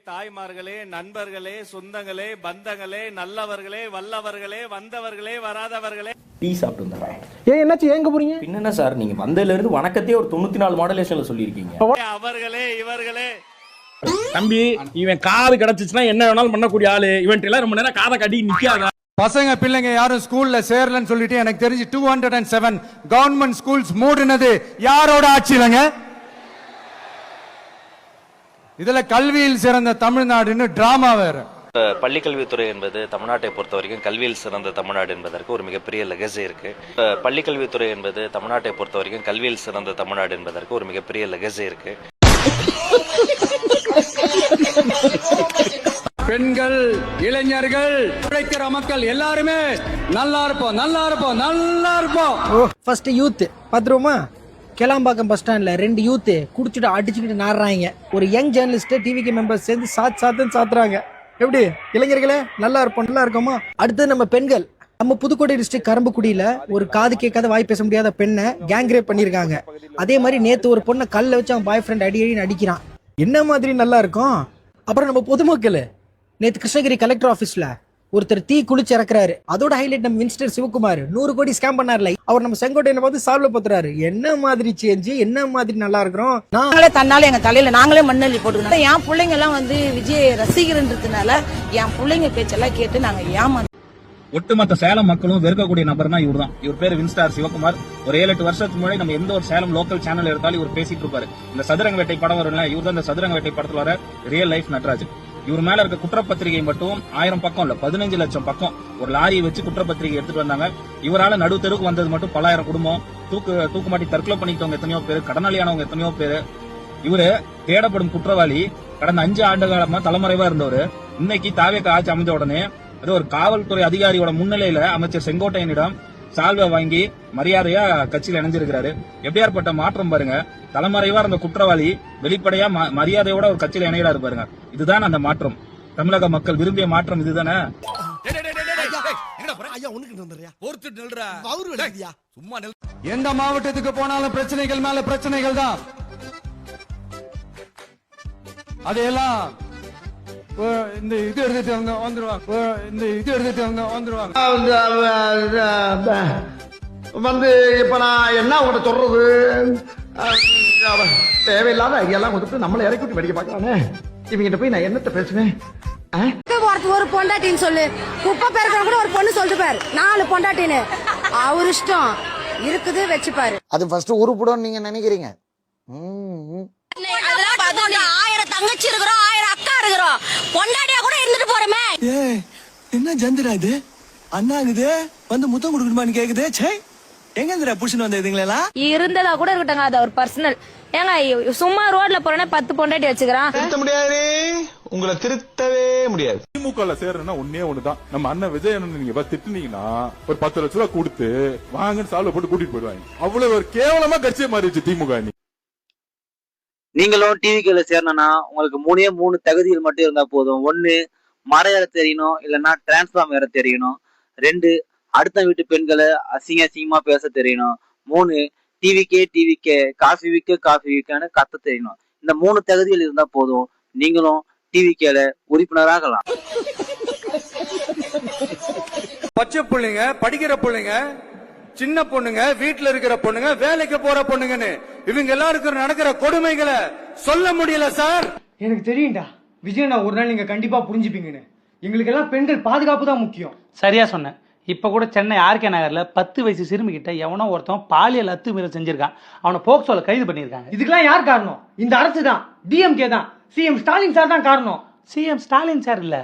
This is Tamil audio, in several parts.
தாய்மார்களே, நண்பர்களே, சொந்தங்களே, பந்தங்களே, நல்லவர்களே, வல்லவர்களே, வந்தவர்களே, வராதவர்களே, டீ சாப்பிட்டு வந்துடுறேன். ஏன் என்னாச்சு, எங்க போறீங்க? பின்ன சார், நீங்க வந்ததுல இருந்து வணக்கத்தையே ஒரு 94 மாடலேஷன்ல சொல்லியிருக்கீங்க. அவர்களே இவர்களே. தம்பி, இவன் காது கிடைச்சிச்சுன்னா என்ன வேணாலும் பண்ணக்கூடிய ஆளு. இவன் எல்லாம் ரொம்ப நேரம் காதை கட்டி நிக்காத. பசங்க பிள்ளைங்க யாரும் ஸ்கூல்ல சேரலன்னு சொல்லிட்டு எனக்கு தெரிஞ்சு 207 கவர்மெண்ட் ஸ்கூல்ஸ் மூடுனது யாரோட ஆட்சியிலங்க? இதுல கல்வியில் சிறந்த தமிழ்நாடுன்னு டிராமா வேற. பள்ளிக்கல்வித்துறை என்பது தமிழ்நாட்டை பொறுத்த வரைக்கும் கல்வியில் சிறந்த தமிழ்நாடு என்பதற்கு ஒரு மிகப்பெரிய லெகசி இருக்கு. பள்ளிக்கல்வித்துறை என்பது தமிழ்நாட்டை பொறுத்த வரைக்கும் கல்வியில் சிறந்த தமிழ்நாடு என்பதற்கு ஒரு மிகப்பெரிய லெகசி இருக்கு. பெண்கள், இளைஞர்கள், உழைக்கிற மக்கள் எல்லாருமே நல்லா இருப்போம், நல்லா இருப்போம், நல்லா இருப்போம். ஃபர்ஸ்ட் யூத் பத்திரமா கிளாம்பாக்கம் பஸ் ஸ்டாண்ட்ல 2 யூத் குடிச்சிட்டு அடிச்சுக்கிட்டு நாடுறாங்க. ஒரு யங் ஜேர்னலிஸ்ட் டிவிக்கு மெம்பர்ஸ் சேர்ந்து சாத்துன்னு சாத்துறாங்க. எப்படி இளைஞர்களே நல்லா இருப்போம், நல்லா இருக்கோமா? அடுத்து நம்ம பெண்கள், நம்ம புதுக்கோட்டை டிஸ்ட்ரிக்ட் கரம்பக்குடியில ஒரு காது கேட்காத வாய் பேச முடியாத பெண்ணை கேங் ரேப் பண்ணிருக்காங்க. அதே மாதிரி நேத்து ஒரு பொண்ணை கல்ல வச்சு அவன் பாய் ஃப்ரெண்ட் அடின்னு அடிக்கிறான். என்ன மாதிரி நல்லா இருக்கும். அப்புறம் நம்ம பொதுமக்கள், நேத்து கிருஷ்ணகிரி கலெக்டர் ஆபீஸ்ல ஒருத்தர் தீ குளிச்சு இறக்குறாரு. அதோட ஹைலைட் நம்ம மினிஸ்டர் சிவகுமார் 100 கோடி ஸ்கேம் பண்ணார்ல, அவர் நம்ம செங்கோட்டையனை பார்த்து சால்வ் பத்துறாரு. என்ன மாதிரி சேஞ்ச், என்ன மாதிரி நல்லா இருக்கிறோம். நாங்களே தன்னால எங்க தலையில நாங்களே மண்ணள்ளி போட்டுக்கணும். என் பிள்ளைங்க எல்லாம் வந்து விஜய் ரசிகர்ன்றதுனால என் பிள்ளைங்க பேச்செல்லாம் கேட்டு நாங்க ஏமாந்தோம். ஒட்டுமொத்த சேலம் மக்களும் வெறுக்கக்கூடிய நபர் தான் இவர் தான். இவர் பேரு வின்ஸ்டார் சிவகுமார். ஒரு 7-8 வருஷத்துக்கு முன்னாடி நம்ம எந்த ஒரு சேலம் லோக்கல் சேனல் எடுத்தாலும் இவர் பேசிட்டு இருப்பாரு. இந்த சதுரங்க வேட்டை படம் வரும்ல, இவர் தான் இந்த சதுரங்க வேட்டை படத்துல வர ரியல் லைஃப் நட்ராஜ். இவர் மேல இருக்க குற்றப்பத்திரிகை மட்டும் 1000 பக்கம் இல்ல, 15 லட்சம் பக்கம். ஒரு லாரியை வச்சு குற்றப்பத்திரிகை எடுத்துட்டு வந்தாங்க. இவரால நடு தெருவுக்கு வந்தது மட்டும் பல்லாயிரம் குடும்பம், தூக்கு மாட்டி தற்கொலை பண்ணிக்கிட்டவங்க எத்தனையோ பேரு, கடனாளியானவங்க எத்தனையோ பேரு. இவரு தேடப்படும் குற்றவாளி. கடந்த 5 ஆண்டு காலமா தலைமறைவா இருந்தவரு இன்னைக்கு தாவேக ஆட்சி அமைஞ்ச உடனே அது ஒரு காவல்துறை அதிகாரியோட முன்னிலையில அமைச்சர் செங்கோட்டையனிடம் சால்வை வாங்கி மரியாதையா கட்சியில் இணைஞ்சிருக்கிறாரு. எப்படியாற்பட்ட மாற்றம் பாருங்க. தலைமறைவா இருந்த குற்றவாளி வெளிப்படையா மரியாதையோட ஒரு கட்சியில இணைகிறாரு பாருங்க. இதுதான் அந்த மாற்றம். தமிழக மக்கள் விரும்பிய மாற்றம் இதுதானே. எந்த மாவட்டத்துக்கு போனாலும் பிரச்சனைகள் மேல பிரச்சனைகள் தான். அதையெல்லாம் இந்த இது எடுத்துட்டு அவங்க வந்துருவாங்க. வந்து இப்ப நான் என்ன உங்கள்கிட்ட சொல்றது, தேவையில்லாத ஐடியாலாம் கொடுத்து நம்மளை இறக்கி விட்டு வெடிக்க பார்க்கலானே. இவங்கிட்ட போய் நான் என்னத்த பேசுவேன்? ஒரு பொண்டாட்டின்னு சொல்லு, குப்பை பேருக்கிற கூட ஒரு பொண்ணு சொல்லிட்டு பாரு 4 பொண்டாட்டின்னு. அவர் இஷ்டம் இருக்குது வச்சுப்பாரு. அது ஃபர்ஸ்ட் உருப்படும் நீங்க நினைக்கிறீங்க. 1000 தங்கச்சி இருக்கிறோம், 1000 அக்கா இருக்கிறோம், பொண்டாட்டியா கூட இருந்துட்டு போறமே. என்ன ஜந்திரா இது? அண்ணாங்குது வந்து முத்தம் கொடுக்கணுமான்னு கேக்குது. எங்க இருந்துடா புடிச்சுன்னு வந்த இதுங்களா? இருந்ததா கூட இருக்கட்டாங்க, அது அவர் பர்சனல். ஏங்க சும்மா ரோட்ல போறேன்னா 10 பொண்டாட்டி வச்சுக்கிறான். திருத்த முடியாது, உங்களை திருத்தவே முடியாது. திமுக சேரணும்னா ஒண்ணுதான். நம்ம அண்ணன் விஜய் நீங்க திட்டுனீங்கன்னா ஒரு 10 லட்ச ரூபாய் கொடுத்து வாங்கன்னு சால்வ போட்டு கூட்டிட்டு போயிடுவாங்க. அவ்வளவு ஒரு கேவலமா கட்சியை மாறிடுச்சு திமுக. நீங்களும் டிவிக்குள்ள சேரணும்னா உங்களுக்கு 3 தகுதிகள் மட்டும் இருந்தா போதும். 1 மரம் ஏற தெரியணும், இல்லைன்னா டிரான்ஸ்ஃபார்ம் ஏற தெரியணும். 2 அடுத்த வீட்டு பெண்களை அசிங்கமா பேச தெரியணும். 3 டிவிக்கே காஃபி விற்கன்னு கத்த தெரியணும். இந்த 3 தகுதிகள் இருந்தா போதும், நீங்களும் டிவிக்கேல உறுப்பினராகலாம். பச்சை பிள்ளைங்க, படிக்கிற பிள்ளைங்க, சின்ன பொண்ணுங்க, வீட்டுல இருக்கிற பொண்ணுங்க, வேலைக்கு போற பொண்ணுங்கன்னு இவங்க எல்லாருக்கும் நடக்கிற கொடுமைகளை சொல்ல முடியல சார். எனக்கு தெரியும்டா விஜய், நான் ஒரு நாள் நீங்க கண்டிப்பா புரிஞ்சுப்பீங்கன்னு. எங்களுக்கு எல்லாம் பெண்கள் பாதுகாப்பு தான் முக்கியம். சரியா சொன்னேன். இப்ப கூட சென்னை ஆர்கே நகர்ல 10 வயசு சிறுமி கிட்ட எவனோ ஒருத்தன் பாலியல் அத்துமீறல் செஞ்சிருக்கான். அவனை போக்சோல கைது பண்ணிருக்காங்க. இதுக்கெல்லாம் யார் காரணம்? இந்த அரசு தான், டிஎம்கே தான், சிஎம் ஸ்டாலின் சார் தான் காரணம். சிஎம் ஸ்டாலின் சார் இல்ல,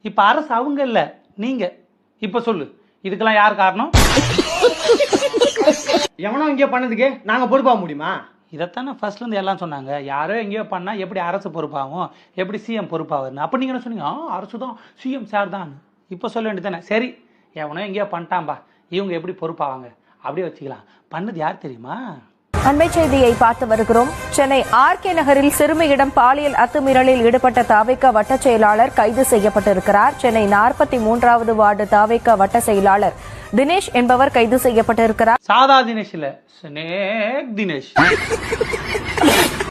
இப்ப அரசு அவங்க இல்ல, நீங்க. இப்ப சொல்லு, இதுக்கெல்லாம் யார் காரணம்? எவனோ இங்கே பண்ணதுக்கு நாங்க பொறுப்பாக முடியுமா? இதைத்தானே ஃபர்ஸ்ட்ல இருந்து எல்லாம் சொன்னாங்க. யாரோ எங்கேயோ பண்ணா எப்படி அரசு பொறுப்பாகும், எப்படி சிஎம் பொறுப்பாகுன்னு. அப்ப நீங்க என்ன சொன்னீங்க? அரசு தான், சிஎம் சார் தான். இப்ப சொல்ல வேண்டியதானே. சரி, எவனோ எங்கேயோ பண்ணிட்டான்பா, இவங்க எப்படி பொறுப்பாவாங்க? அப்படியே வச்சுக்கலாம். பண்ணது யார் தெரியுமா? அண்மை செய்தியை பார்த்து வருகிறோம். சென்னை ஆர்கே நகரில் சிறுமியிடம் பாலியல் அத்துமீறலில் ஈடுபட்ட தாவேகா வட்ட செயலாளர் கைது செய்யப்பட்டிருக்கிறார். சென்னை 43வது வார்டு தாவேகா வட்ட செயலாளர் தினேஷ் என்பவர் கைது செய்யப்பட்டிருக்கிறார். சாதா தினேஷ் இல்ல, ஸ்னேக் தினேஷ்.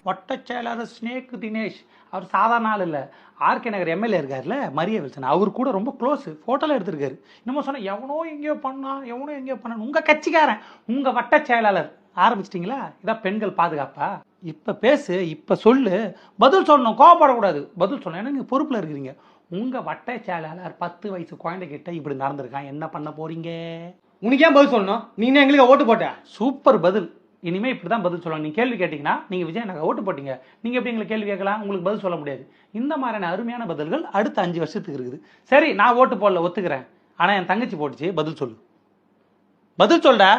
வட்ட செயலாளர் ஸ்னேக் தினேஷ், அவர் சாதாரண ஆள் இல்லை, ஆர்கே நகர் எம்எல்ஏ இருக்காருல்ல மரிய வில்சன், அவர் கூட ரொம்ப க்ளோஸ், ஃபோட்டோலாம் எடுத்திருக்காரு. இன்னமும் சொன்னால் எவனோ எங்கேயோ பண்ணான் உங்கள் கட்சிக்காரன், உங்கள் வட்ட செயலாளர். ஆரம்பிச்சிட்டிங்களா? இதான் பெண்கள் பாதுகாப்பா? இப்போ பேசு, இப்போ சொல்லு, பதில் சொல்லணும், கோவப்படக்கூடாது, பதில் சொல்லணும். ஏன்னா நீங்கள் பொறுப்பில் இருக்கிறீங்க. உங்கள் வட்ட செயலாளர் 10 வயசு குழந்தைகிட்ட இப்படி நடந்திருக்கான், என்ன பண்ண போறீங்க? உனக்கு ஏன் பதில் சொல்லணும்? நீ என்ன எங்களுக்கு ஓட்டு போட்ட? சூப்பர் பதில். இனிமேல் இப்படி தான் பதில் சொல்லுவாங்க. நீங்கள் கேள்வி கேட்டிங்கன்னா, நீங்கள் விஜய் நாங்கள் ஓட்டு போட்டீங்க, நீங்கள் எப்படி எங்களுக்கு கேள்வி கேட்கலாம்? உங்களுக்கு பதில் சொல்ல முடியாது. இந்த மாதிரியான அருமையான பதில்கள் அடுத்த 5 வருஷத்துக்கு இருக்குது. சரி, நான் ஓட்டு போடல, ஒத்துக்கிறேன். ஆனால் என் தங்கச்சி போட்டுச்சு, பதில் சொல்லு, பதில் சொல்டா.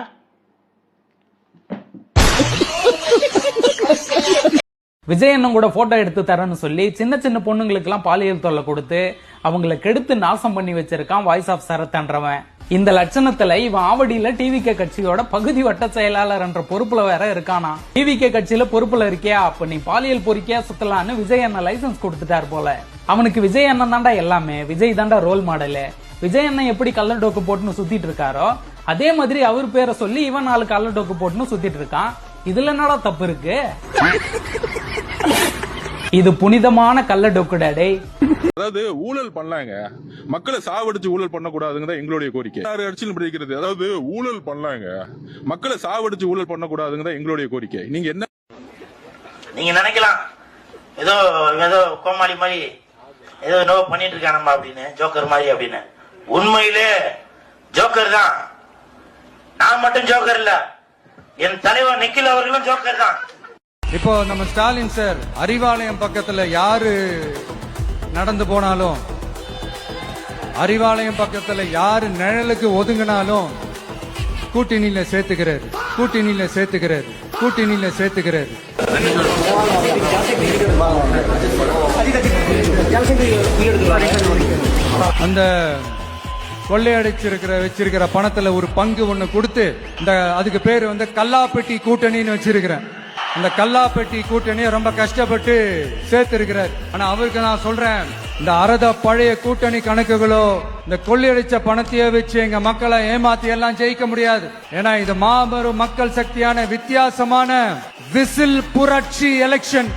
விஜய் அண்ணன் கூட போட்டோ எடுத்து தரேன்னு சொல்லி சின்ன சின்ன பொண்ணுங்களுக்கு எல்லாம் பாலியல் தொல்லை கொடுத்து அவங்களை கெடுத்து நாசம் பண்ணி வச்சிருக்கான் வாய்ஸ் ஆஃப் சரத்ன்றவன். இந்த லட்சணத்துல இவன் ஆவடியில டிவிகே கட்சியோட பகுதி வட்ட செயலாளர் என்ற பொறுப்புல வேற இருக்கானா. டிவிகே கட்சியில பொறுப்புல இருக்கியா, அப்ப நீ பாலியல் பொறுக்கியா சுத்தலான்னு விஜய் அண்ணன் லைசன்ஸ் கொடுத்துட்டாரு போல. அவனுக்கு விஜய் அண்ணன் தாண்டா எல்லாமே, விஜய் தாண்டா ரோல் மாடலு. விஜய் அண்ணன் எப்படி கள்ள டோக்கு போட்டுன்னு சுத்திட்டு இருக்காரோ அதே மாதிரி அவர் பேரை சொல்லி இவன் 4 கள்ள டோக்கு போட்டுன்னு சுத்திட்டு இருக்கான். இதுல என்னடா தப்பு இருக்கு? இது புனிதமான கள்ள டொக்குடாடே. அதாவது ஊழல் பண்ணலாங்க, மக்களை சாவடிச்சு ஊழல் பண்ணக்கூடாதுங்க எங்களுடைய கோரிக்கை. அரசியல் பிடிக்கிறது, அதாவது ஊழல் பண்ணலாங்க, மக்களை சாவடிச்சு ஊழல் பண்ணக்கூடாதுங்க எங்களுடைய கோரிக்கை. நீங்க என்ன நீங்க நினைக்கலாம், ஏதோ ஏதோ கோமாளி மாதிரி ஏதோ நோ பண்ணிட்டு இருக்கானம்மா அப்படின்னு, ஜோக்கர் மாதிரி அப்படின்னு. உண்மையிலே ஜோக்கர் தான். நான் மட்டும் ஜோக்கர் இல்ல, என் தலைவர் நிக்கில் அவர்களும் ஜோக்கர் தான். இப்போ நம்ம ஸ்டாலின் சார் அறிவாலயம் பக்கத்துல யாரு நடந்து போனாலும், அறிவாலயம் பக்கத்துல யாரு நிழலுக்கு ஒதுங்கினாலும் கூட்டணியில சேர்த்துக்கிறாரு, கூட்டணியில சேர்த்துக்கிறாரு, கூட்டணியில சேர்த்துக்கிறாரு. அந்த வச்சிருக்கிற பணத்துல ஒரு பங்கு ஒண்ணு கொடுத்து இந்த அதுக்கு பேரு வந்து கல்லாப்பெட்டி கூட்டணின்னு வச்சிருக்கிறேன். இந்த கல்லாப்பெட்டி கூட்டணியை ரொம்ப கஷ்டப்பட்டு சேர்த்து இருக்கிறார். ஆனா அவருக்கு நான் சொல்றேன், இந்த அறத பழைய கூட்டணி கணக்குகளோ இந்த கொள்ளையடிச்ச பணத்தையே வச்சு எங்க மக்களை ஏமாத்தி எல்லாம் ஜெயிக்க முடியாது. ஏன்னா இது மாபெரும் மக்கள் சக்தியான வித்தியாசமான விசில் புரட்சி எலெக்ஷன்.